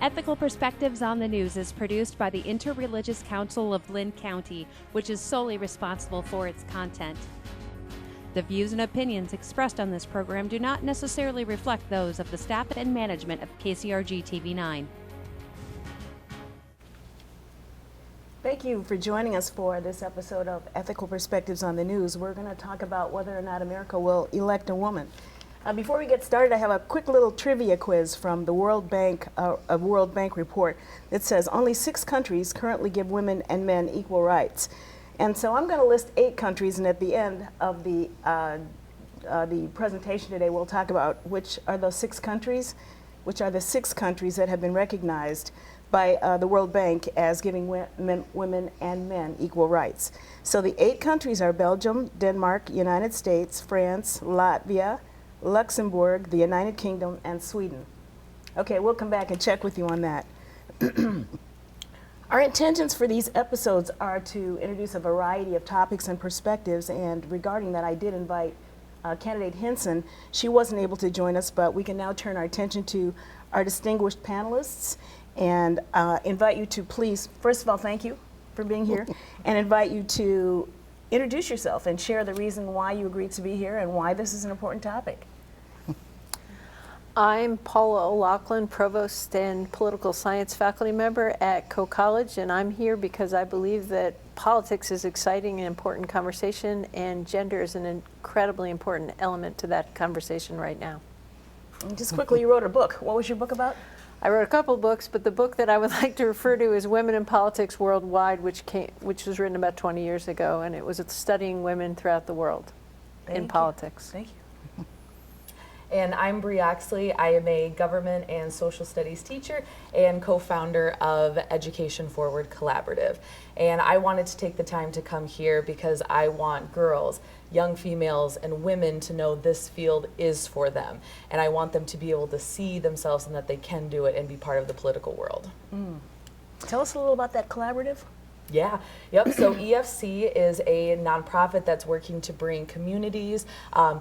Ethical Perspectives on the News is produced by the Interreligious Council of Linn County, which is solely responsible for its content. The views and opinions expressed on this program do not necessarily reflect those of the staff and management of KCRG TV9. Thank you for joining us for this episode of Ethical Perspectives on the News. We're going to talk about whether or not America will elect a woman. Before we get started, I have a quick little trivia quiz from the World Bank report that says only 6 countries currently give women and men equal rights. And so I'm going to list 8 countries, and at the end of the presentation today, we'll talk about which are the 6 countries that have been recognized by the World Bank as giving women and men equal rights. So the 8 countries are Belgium, Denmark, United States, France, Latvia, Luxembourg, the United Kingdom, and Sweden. Okay, we'll come back and check with you on that. Our intentions for these episodes are to introduce a variety of topics and perspectives, and regarding that, I did invite candidate Henson. She wasn't able to join us, but we can now turn our attention to our distinguished panelists and invite you to please, first of all, thank you for being here, and invite you to introduce yourself and share the reason why you agreed to be here and why this is an important topic. I'm Paulo Lachlan, Provost and Political Science faculty member at Coord College, and I'm here because I believe that politics is exciting and important conversation, and gender is an incredibly important element to that conversation right now. And just quickly, you wrote a book. What was your book about? I wrote a couple books, but the book that I would like to refer to is Women in Politics Worldwide, which was written about 20 years ago, and it was studying women throughout the world in politics. Thank you. And I'm Oxley. I am a government and social studies teacher and co-founder of Education Forward Collaborative. And I wanted to take the time to come here because I want girls, young females, and women to know this field is for them. And I want them to be able to see themselves and that they can do it and be part of the political world. Tell us a little about that collaborative. Yeah, yep. So EFC is a nonprofit that's working to bring communities,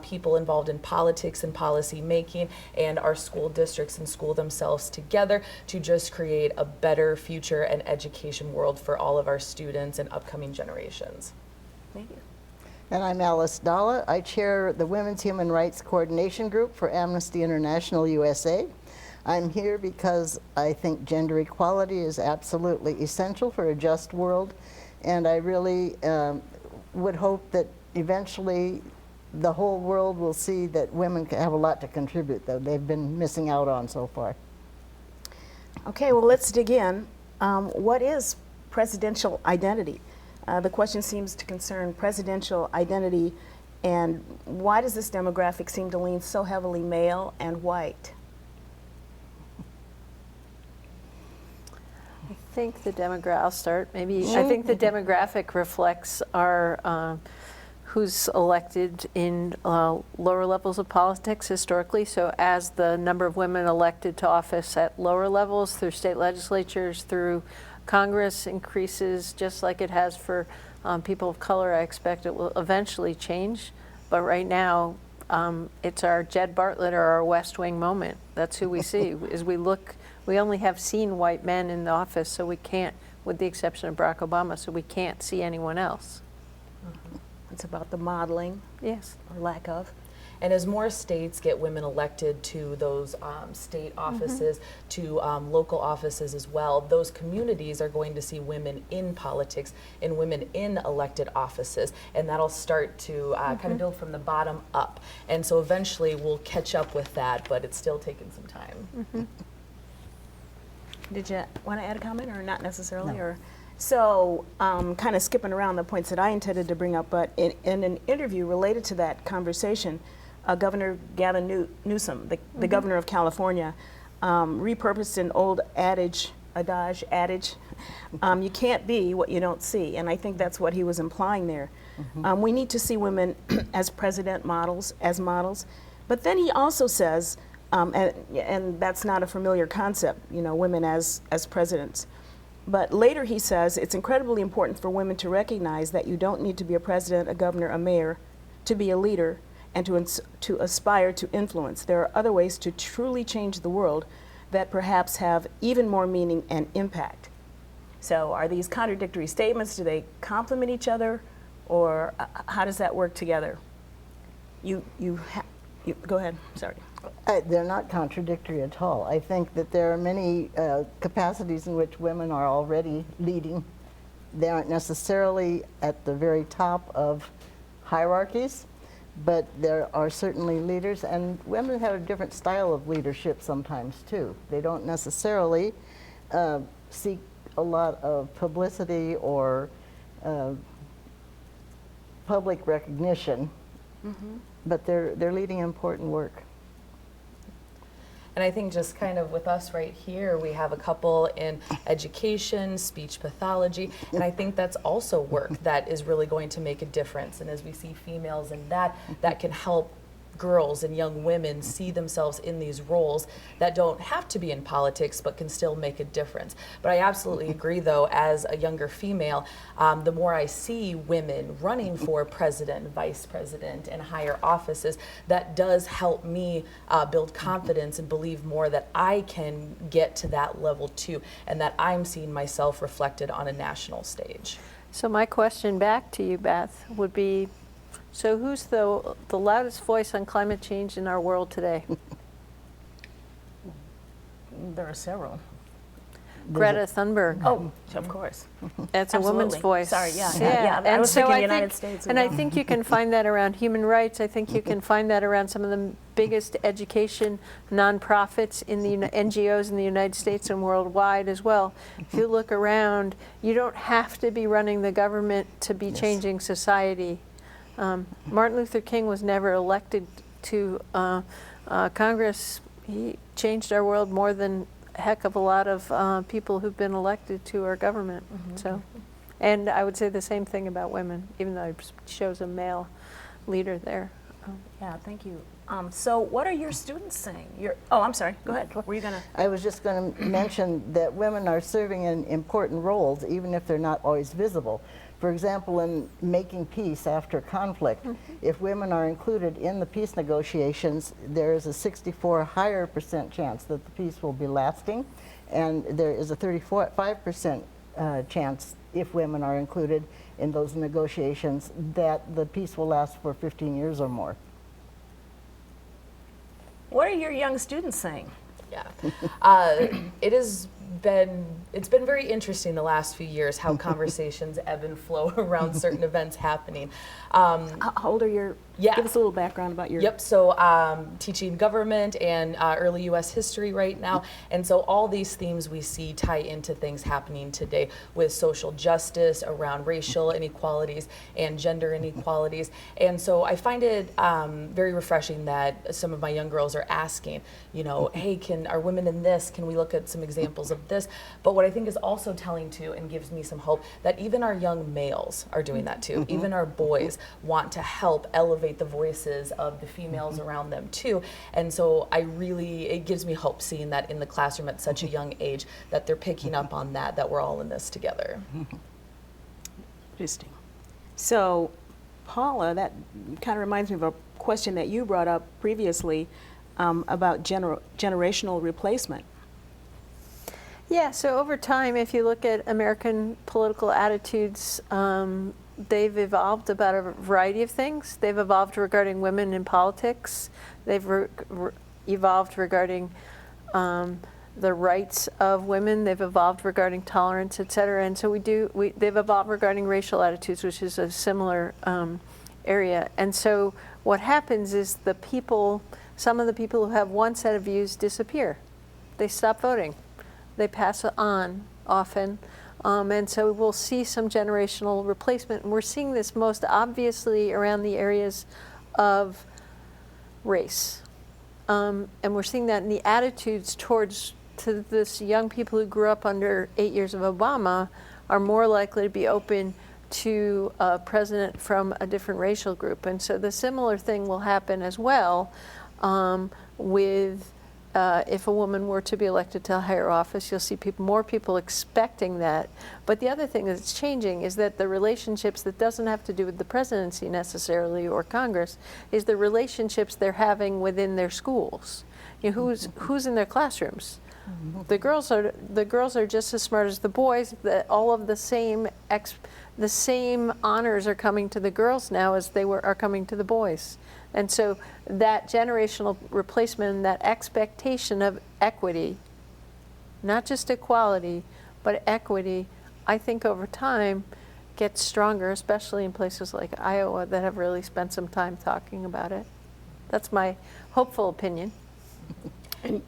people involved in politics and policy making, and our school districts and school themselves together to just create a better future and education world for all of our students and upcoming generations. Thank you. And I'm Alice Dalla. I chair the Women's Human Rights Coordination Group for Amnesty International USA. I'm here because I think gender equality is absolutely essential for a just world, and I really would hope that eventually the whole world will see that women have a lot to contribute that they've been missing out on so far. Okay, well, let's dig in. What is presidential identity? The question seems to concern presidential identity, and why does this demographic seem to lean so heavily male and white? I think the I'll start maybe. I think the demographic reflects our who's elected in lower levels of politics historically. So as the number of women elected to office at lower levels through state legislatures, through Congress increases, just like it has for people of color, I expect it will eventually change. But right now, it's our Jed Bartlett or our West Wing moment. That's who we see. As we look, we only have seen white men in the office, so we can't, with the exception of Barack Obama, so we can't see anyone else. It's about the modeling. Yes. Or lack of. And as more states get women elected to those state offices, to local offices as well, those communities are going to see women in politics and women in elected offices, and that'll start to kind of build from the bottom up. And so eventually we'll catch up with that, but it's still taking some time. Did you want to add a comment, or not necessarily? No. Or so, kind of skipping around the points that I intended to bring up, but in an interview related to that conversation, Governor Gavin Newsom, the governor of California, repurposed an old adage, you can't be what you don't see, and I think that's what he was implying there. We need to see women as models, but then he also says, and that's not a familiar concept, women as presidents. But later he says, it's incredibly important for women to recognize that you don't need to be a president, a governor, a mayor to be a leader and to aspire to influence. There are other ways to truly change the world that perhaps have even more meaning and impact. So are these contradictory statements? Do they complement each other, or how does that work together? You go ahead, sorry. They're not contradictory at all. I think that there are many capacities in which women are already leading. They aren't necessarily at the very top of hierarchies, but there are certainly leaders, and women have a different style of leadership sometimes too. They don't necessarily seek a lot of publicity or public recognition, but they're leading important work. And I think just kind of with us right here, we have a couple in education, speech pathology, and I think that's also work that is really going to make a difference. And as we see females in that can help girls and young women see themselves in these roles that don't have to be in politics but can still make a difference. But I absolutely agree, though, as a younger female, the more I see women running for president, vice president, and higher offices, that does help me build confidence and believe more that I can get to that level too, and that I'm seeing myself reflected on a national stage. So my question back to you, Beth, would be, so who's the loudest voice on climate change in our world today? There are several. Greta Thunberg. Oh, of course. That's a woman's voice. Sorry, yeah. I And was so thinking I United think, States. and I think you can find that around human rights. I think you can find that around some of the biggest education nonprofits in the NGOs in the United States and worldwide as well. If you look around, you don't have to be running the government to be changing society. Martin Luther King was never elected to Congress. He changed our world more than a heck of a lot of people who've been elected to our government. So, and I would say the same thing about women, even though it shows a male leader there. Yeah, thank you. So what are your students saying? Oh, I'm sorry. Go ahead. Were you going to? I was just going to mention that women are serving in important roles, even if they're not always visible. For example, in making peace after conflict, if women are included in the peace negotiations, there is a 64% higher chance that the peace will be lasting, and there is a 35% chance, if women are included in those negotiations, that the peace will last for 15 years or more. What are your young students saying? Yeah, it's been very interesting the last few years how conversations ebb and flow around certain events happening. How old are your? Yeah. Give us a little background about your. Yep. So teaching government and early U.S. history right now, and so all these themes we see tie into things happening today with social justice around racial inequalities and gender inequalities. And so I find it very refreshing that some of my young girls are asking, hey, are women in this? Can we look at some examples of this? But what I think is also telling too, and gives me some hope, that even our young males are doing that too. Even our boys want to help elevate the voices of the females around them too. And so it gives me hope seeing that in the classroom at such a young age, that they're picking up on that we're all in this together. Interesting. So, Paula, that kind of reminds me of a question that you brought up previously about generational replacement. Yeah, so over time, if you look at American political attitudes, they've evolved about a variety of things. They've evolved regarding women in politics. They've evolved regarding the rights of women. They've evolved regarding tolerance, et cetera. And so they've evolved regarding racial attitudes, which is a similar area. And so what happens is some of the people who have one set of views disappear. They stop voting. They pass it on often. And so we'll see some generational replacement. And we're seeing this most obviously around the areas of race. And we're seeing that in the attitudes to this young people who grew up under 8 years of Obama are more likely to be open to a president from a different racial group. And so the similar thing will happen as well with if a woman were to be elected to a higher office. You'll see more people expecting that. But the other thing that's changing is that the relationships that doesn't have to do with the presidency necessarily or Congress is the relationships they're having within their schools. Who's in their classrooms? The girls are just as smart as the boys. All of the same honors are coming to the girls now as are coming to the boys. And so that generational replacement, that expectation of equity, not just equality, but equity, I think over time gets stronger, especially in places like Iowa that have really spent some time talking about it. That's my hopeful opinion. And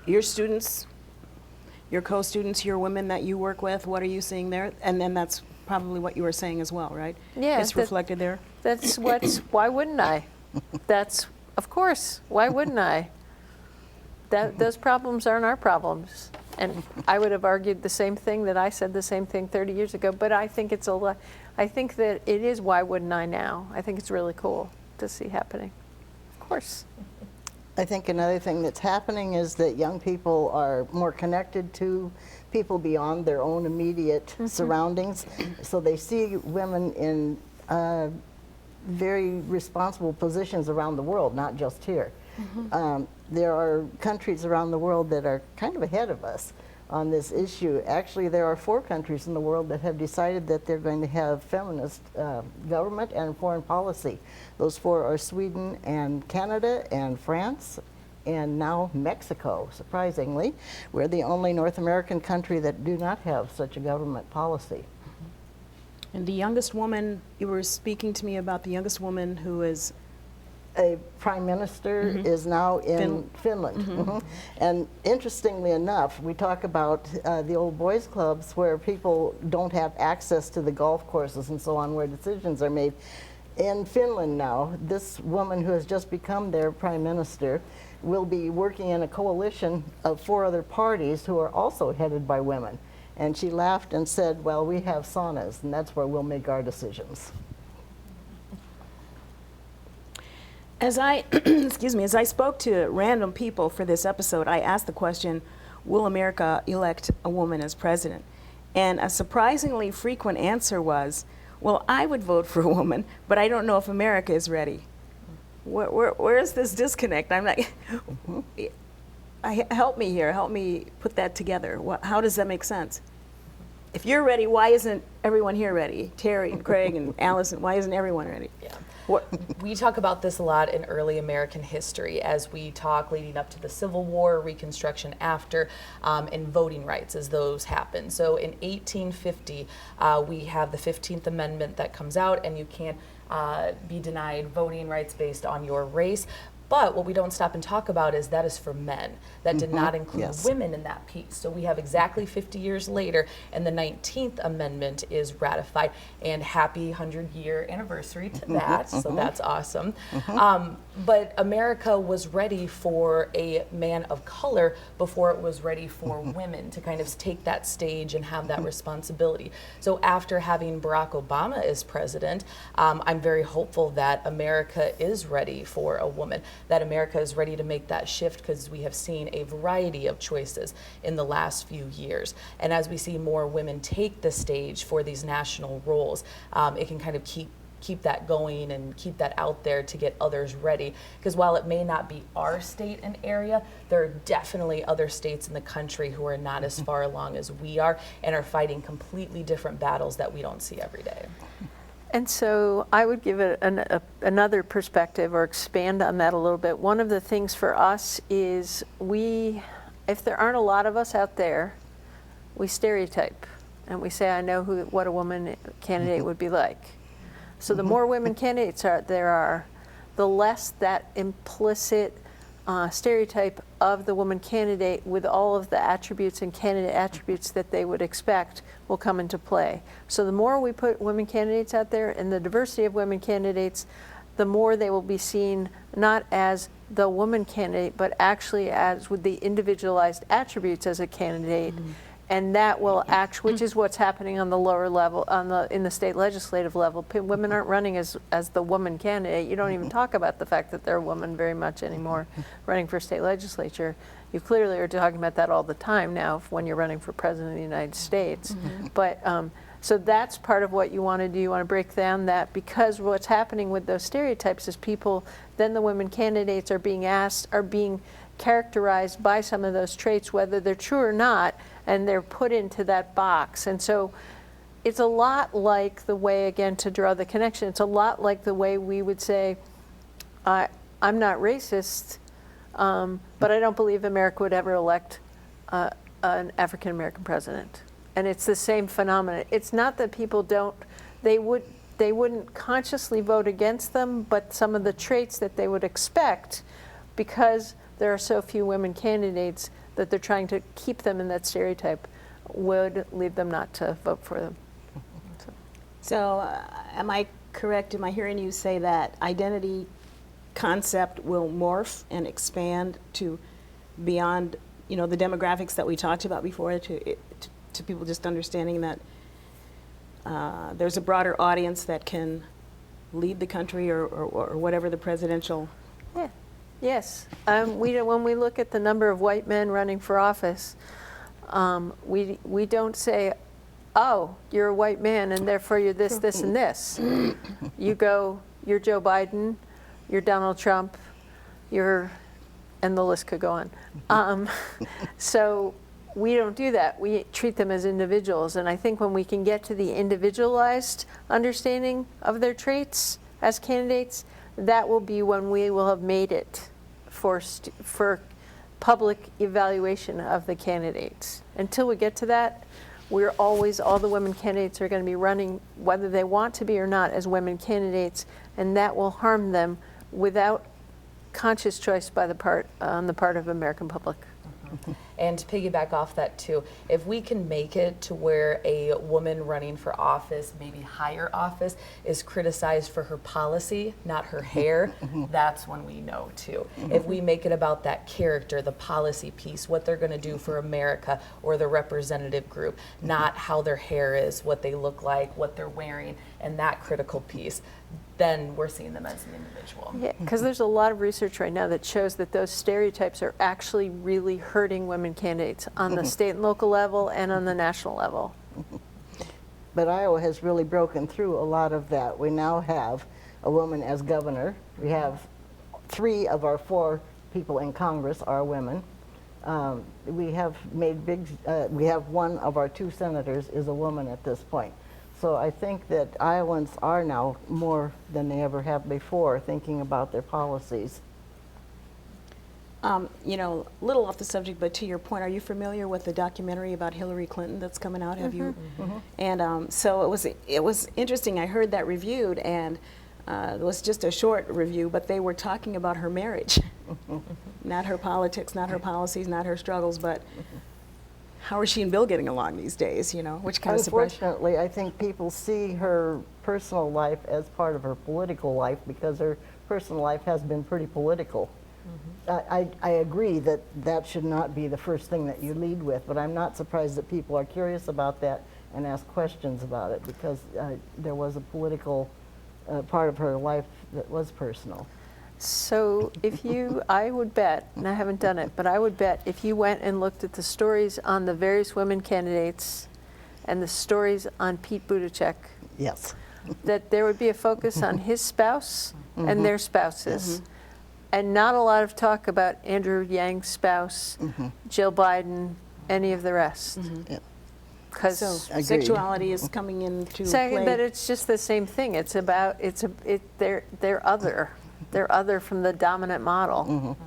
your students, your co-students, your women that you work with, what are you seeing there? And then that's probably what you were saying as well, right? Yeah. It's reflected there? Why wouldn't I? Of course, why wouldn't I? Those problems aren't our problems. And I would have argued the same thing that I said the same thing 30 years ago, but I think I think that it is why wouldn't I now. I think it's really cool to see happening. Of course. I think another thing that's happening is that young people are more connected to people beyond their own immediate surroundings. So they see women in very responsible positions around the world, not just here. There are countries around the world that are kind of ahead of us on this issue. Actually, there are 4 countries in the world that have decided that they're going to have feminist government and foreign policy. Those 4 are Sweden and Canada and France and now Mexico, surprisingly. We're the only North American country that do not have such a government policy. And the youngest woman, you were speaking to me about the youngest woman who is a prime minister is now in Finland. And interestingly enough, we talk about the old boys clubs where people don't have access to the golf courses and so on where decisions are made. In Finland now, this woman who has just become their prime minister will be working in a coalition of 4 other parties who are also headed by women. And she laughed and said, well, we have saunas, and that's where we'll make our decisions. As I, excuse me, as I spoke to random people for this episode, I asked the question, will America elect a woman as president? And a surprisingly frequent answer was, well, I would vote for a woman, but I don't know if America is ready. Where is this disconnect? I'm like, help me here, help me put that together. How does that make sense? If you're ready, why isn't everyone here ready? Terry and Craig and Allison, why isn't everyone ready? Yeah. We talk about this a lot in early American history as we talk leading up to the Civil War, Reconstruction after, and voting rights as those happen. So in 1850, we have the 15th Amendment that comes out, and you can't be denied voting rights based on your race. But what we don't stop and talk about is that is for men. That did not include women in that piece. So we have exactly 50 years later, and the 19th Amendment is ratified. And happy 100-year anniversary to that, so that's awesome. But America was ready for a man of color before it was ready for women to kind of take that stage and have that responsibility. So after having Barack Obama as president, I'm very hopeful that America is ready for a woman, that America is ready to make that shift, because we have seen a variety of choices in the last few years. And as we see more women take the stage for these national roles, it can kind of keep that going and keep that out there to get others ready. Because while it may not be our state and area, there are definitely other states in the country who are not as far along as we are and are fighting completely different battles that we don't see every day. And so I would give it another perspective or expand on that a little bit. One of the things for us is if there aren't a lot of us out there, we stereotype and we say, I know what a woman candidate would be like. So the more women candidates there are, the less that implicit stereotype of the woman candidate with all of the attributes and candidate attributes that they would expect will come into play. So the more we put women candidates out there and the diversity of women candidates, the more they will be seen not as the woman candidate, but actually as with the individualized attributes as a candidate. And that will which is what's happening on the lower level, in the state legislative level. Women aren't running as the woman candidate. You don't even talk about the fact that they're a woman very much anymore running for state legislature. You clearly are talking about that all the time now when you're running for president of the United States. But so that's part of what you want to do. You want to break down that, because what's happening with those stereotypes is then the women candidates are being characterized by some of those traits, whether they're true or not, and they're put into that box. And so it's a lot like the way, again, to draw the connection, it's a lot like the way we would say, I'm not racist, but I don't believe America would ever elect an African-American president. And it's the same phenomenon. It's not that people don't, they wouldn't consciously vote against them, but some of the traits that they would expect, because there are so few women candidates that they're trying to keep them in that stereotype, would lead them not to vote for them. So am I correct, am I hearing you say that identity concept will morph and expand to beyond, the demographics that we talked about before, to people just understanding that there's a broader audience that can lead the country or whatever the presidential... Yeah. Yes. When we look at the number of white men running for office, we don't say, oh, you're a white man and therefore you're this, this, and this. You go, you're Joe Biden, you're Donald Trump, and the list could go on. So we don't do that. We treat them as individuals. And I think when we can get to the individualized understanding of their traits as candidates, that will be when we will have made it for public evaluation of the candidates. Until we get to that, all the women candidates are going to be running, whether they want to be or not, as women candidates, and that will harm them without conscious choice on the part of American public. And to piggyback off that too, if we can make it to where a woman running for office, maybe higher office, is criticized for her policy, not her hair, that's when we know too. If we make it about that character, the policy piece, what they're going to do for America or the representative group, not how their hair is, what they look like, what they're wearing, and that critical piece, then we're seeing them as an individual. Yeah, because there's a lot of research right now that shows that those stereotypes are actually really hurting women candidates on the state and local level and on the national level. But Iowa has really broken through a lot of that. We now have a woman as governor. We have 3 of our 4 people in Congress are women. We have made we have 1 of our 2 senators is a woman at this point. So I think that Iowans are now more than they ever have before thinking about their policies. Little off the subject, but to your point, are you familiar with the documentary about Hillary Clinton that's coming out? Have you? And so it was interesting. I heard that reviewed, and it was just a short review, but they were talking about her marriage, not her politics, not her policies, not her struggles, but how is she and Bill getting along these days, which kind of surprised. Unfortunately, I think people see her personal life as part of her political life because her personal life has been pretty political. I agree that that should not be the first thing that you lead with, but I'm not surprised that people are curious about that and ask questions about it because there was a political part of her life that was personal. So I would bet, and I haven't done it, but I would bet if you went and looked at the stories on the various women candidates and the stories on Pete Buttigieg, yes, that there would be a focus on his spouse and their spouses, and not a lot of talk about Andrew Yang's spouse, Jill Biden, any of the rest. So sexuality is coming into play. But it's just the same thing. It's about they're other. They're other from the dominant model.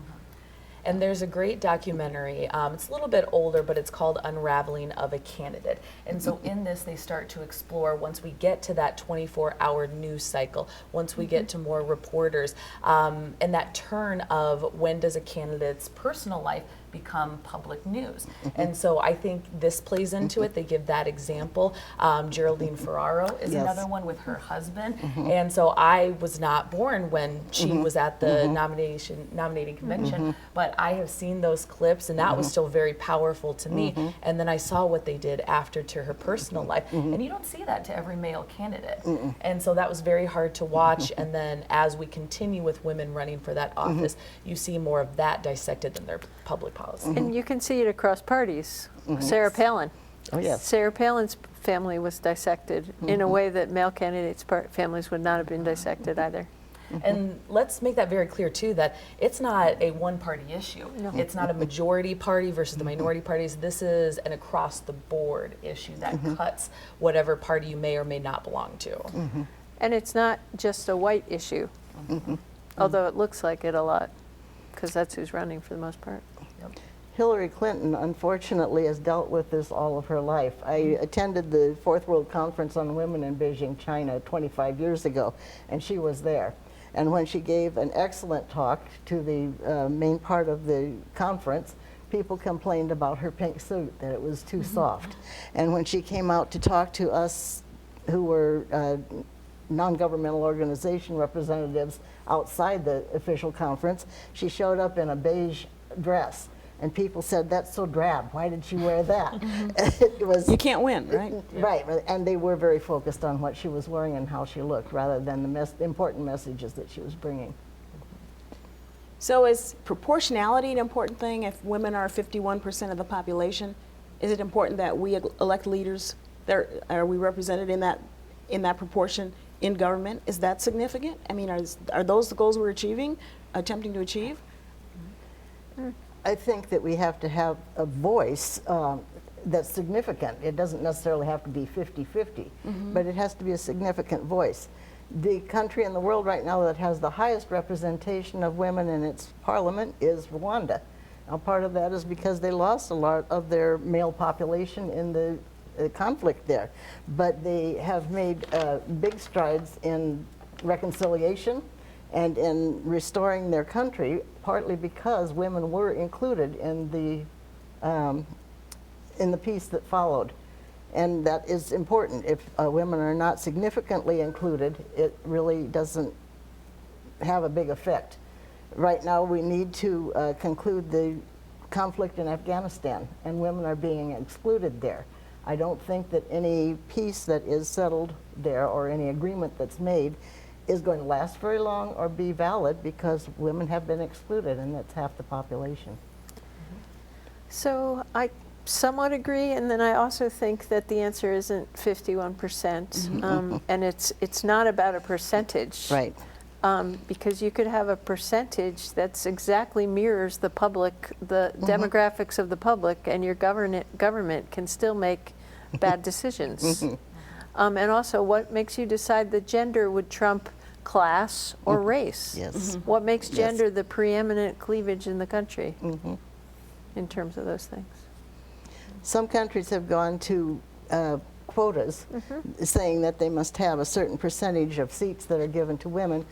And there's a great documentary, it's a little bit older, but it's called Unraveling of a Candidate. And so in this, they start to explore, once we get to that 24-hour news cycle, once we get to more reporters, and that turn of when does a candidate's personal life become public news. And so I think this plays into it. They give that example. Geraldine Ferraro is another one with her husband. And so I was not born when she was at the nominating convention, but I have seen those clips, and that was still very powerful to me. And then I saw what they did after to her personal life. And you don't see that to every male candidate. And so that was very hard to watch. And then as we continue with women running for that office, you see more of that dissected than their public policy. And you can see it across parties. Sarah Palin. Oh, yes. Sarah Palin's family was dissected in a way that male candidates' families would not have been dissected either. And let's make that very clear too, that it's not a one-party issue. It's not a majority party versus the minority parties. This is an across-the-board issue that cuts whatever party you may or may not belong to. And it's not just a white issue, although it looks like it a lot, because that's who's running for the most part. Hillary Clinton, unfortunately, has dealt with this all of her life. I attended the Fourth World Conference on Women in Beijing, China, 25 years ago, and she was there. And when she gave an excellent talk to the main part of the conference, people complained about her pink suit, that it was too soft. And when she came out to talk to us who were non-governmental organization representatives outside the official conference, she showed up in a beige dress. And people said, that's so drab, why did she wear that? It was, You can't win, right? right, and they were very focused on what she was wearing and how she looked, rather than the important messages that she was bringing. So is proportionality an important thing? If women are 51% of the population, is it important that we elect leaders? Are we represented in that proportion in government? Is that significant? I mean, are those the goals we're attempting to achieve? I think that we have to have a voice that's significant. It doesn't necessarily have to be 50-50, but it has to be a significant voice. The country in the world right now that has the highest representation of women in its parliament is Rwanda. Now, part of that is because they lost a lot of their male population in the conflict there, but they have made big strides in reconciliation and in restoring their country, partly because women were included in the peace that followed. And that is important. If women are not significantly included, it really doesn't have a big effect. Right now, we need to conclude the conflict in Afghanistan, and women are being excluded there. I don't think that any peace that is settled there or any agreement that's made is going to last very long or be valid, because women have been excluded, and that's half the population. So I somewhat agree, and then I also think that the answer isn't 51%, and it's not about a percentage. Right. Because you could have a percentage that's exactly mirrors the public, the demographics of the public, and your government can still make bad decisions. And also, what makes you decide that gender would trump class or race? Yes. What makes gender the preeminent cleavage in the country in terms of those things? Some countries have gone to quotas, saying that they must have a certain percentage of seats that are given to women.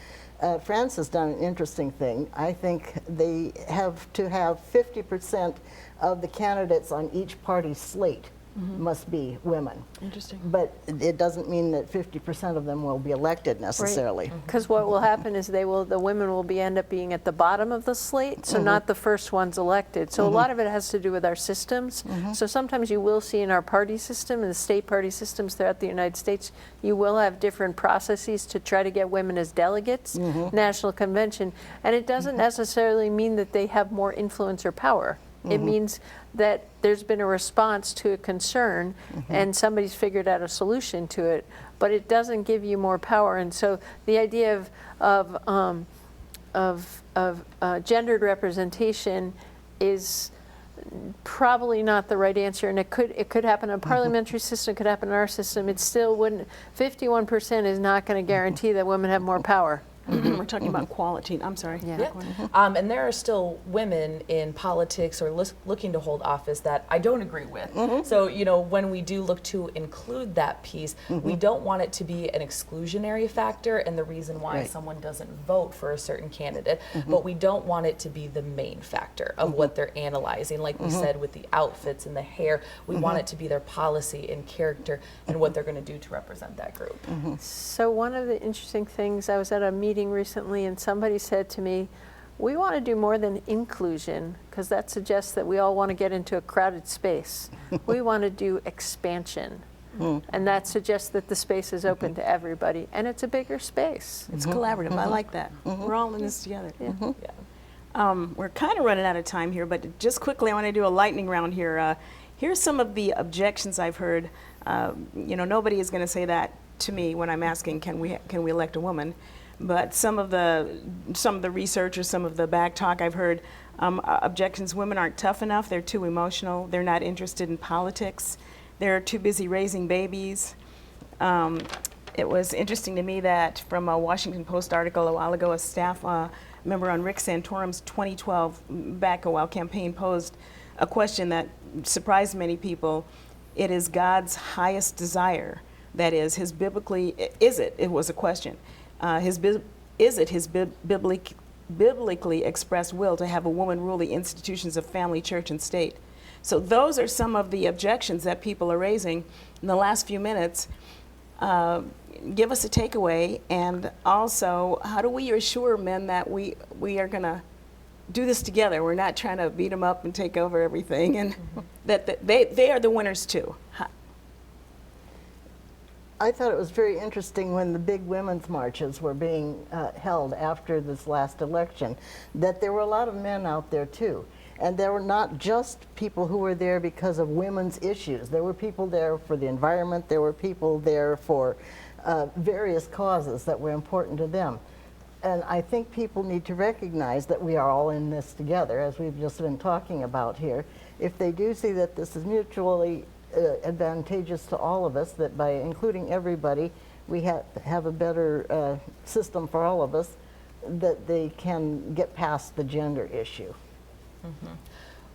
France has done an interesting thing. I think they have to have 50% of the candidates on each party's slate must be women. Interesting. But it doesn't mean that 50% of them will be elected necessarily. Because what will happen is the women will end up being at the bottom of the slate, so not the first ones elected. So a lot of it has to do with our systems. So sometimes you will see in our party system, in the state party systems throughout the United States, you will have different processes to try to get women as delegates, national convention, and it doesn't necessarily mean that they have more influence or power. It means that there's been a response to a concern and somebody's figured out a solution to it, but it doesn't give you more power. And so the idea of gendered representation is probably not the right answer, and it could happen in a parliamentary system, it could happen in our system. It still wouldn't. 51% is not going to guarantee that women have more power. We're talking about quality. I'm sorry. Yeah. And there are still women in politics or looking to hold office that I don't agree with. So, you know, when we do look to include that piece, we don't want it to be an exclusionary factor and the reason why someone doesn't vote for a certain candidate, but we don't want it to be the main factor of what they're analyzing. Like we said, with the outfits and the hair, we want it to be their policy and character and what they're going to do to represent that group. So one of the interesting things, I was at a meeting recently and somebody said to me, we want to do more than inclusion, because that suggests that we all want to get into a crowded space. We want to do expansion. And that suggests that the space is open to everybody, and it's a bigger space. It's collaborative. I like that. We're all in this together. We're kind of running out of time here, but just quickly, I want to do a lightning round here. Here's some of the objections I've heard. You know, nobody is going to say that to me when I'm asking, can we elect a woman? But some of the research or some of the back talk I've heard, objections: women aren't tough enough, they're too emotional, they're not interested in politics, they're too busy raising babies. It was interesting to me that from a Washington Post article a while ago, a staff member on Rick Santorum's 2012 back a while campaign posed a question that surprised many people. It is God's highest desire, that is his biblically, it was a question, is it his biblically expressed will to have a woman rule the institutions of family, church, and state? So those are some of the objections that people are raising. In the last few minutes, give us a takeaway, and also, how do we assure men that we are going to do this together? We're not trying to beat them up and take over everything, and that they are the winners too. I thought it was very interesting when the big women's marches were being held after this last election, that there were a lot of men out there too. And there were not just people who were there because of women's issues. There were people there for the environment. There were people there for various causes that were important to them. And I think people need to recognize that we are all in this together, as we've just been talking about here. If they do see that this is mutually advantageous to all of us, that by including everybody, we have a better system for all of us, that they can get past the gender issue.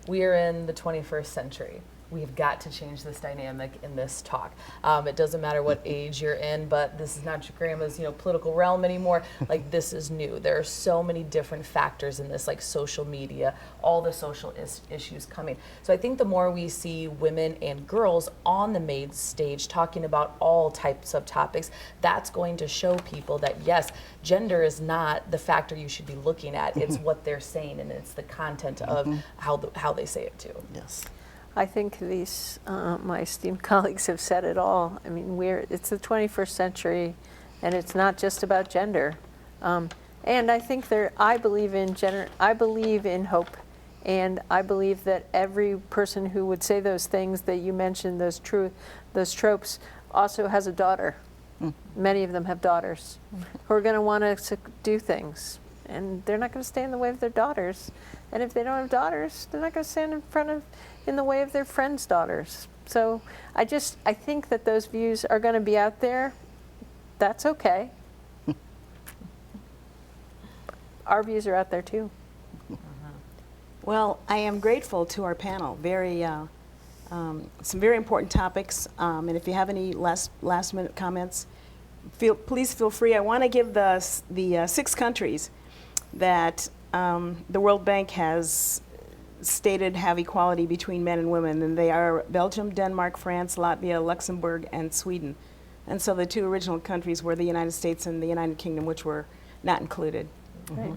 We are in the 21st century. We've got to change this dynamic in this talk. It doesn't matter what age you're in, but this is not your grandma's, political realm anymore. Like, this is new. There are so many different factors in this, like social media, all the social issues coming. So I think the more we see women and girls on the main stage talking about all types of topics, that's going to show people that, yes, gender is not the factor you should be looking at. It's what they're saying, and it's the content of how they say it too. Yes. I think these, my esteemed colleagues have said it all. I mean, it's the 21st century, and it's not just about gender. And I think I believe in gender, I believe in hope, and I believe that every person who would say those things that you mentioned, those tropes, also has a daughter. Many of them have daughters who are going to want to do things, and they're not going to stand in the way of their daughters. And if they don't have daughters, they're not going to stand in the way of their friends' daughters. So I think that those views are going to be out there. That's okay. Our views are out there too. Well, I am grateful to our panel. Some very important topics. And if you have any last minute comments, please feel free. I want to give the 6 countries that the World Bank has stated have equality between men and women, and they are Belgium, Denmark, France, Latvia, Luxembourg, and Sweden. And so the 2 original countries were the United States and the United Kingdom, which were not included. Right.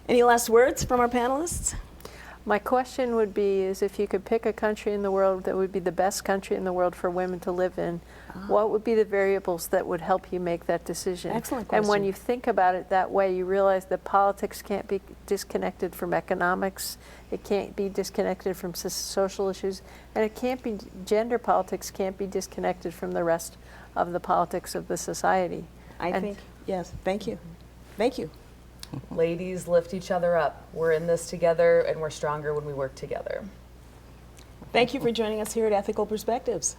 Any last words from our panelists? My question would be is if you could pick a country in the world that would be the best country in the world for women to live in, what would be the variables that would help you make that decision? Excellent question. And when you think about it that way, you realize that politics can't be disconnected from economics, it can't be disconnected from social issues, and it can't be, gender politics can't be disconnected from the rest of the politics of the society. I think, yes, thank you. Thank you. Ladies, lift each other up. We're in this together, and we're stronger when we work together. Thank you for joining us here at Ethical Perspectives.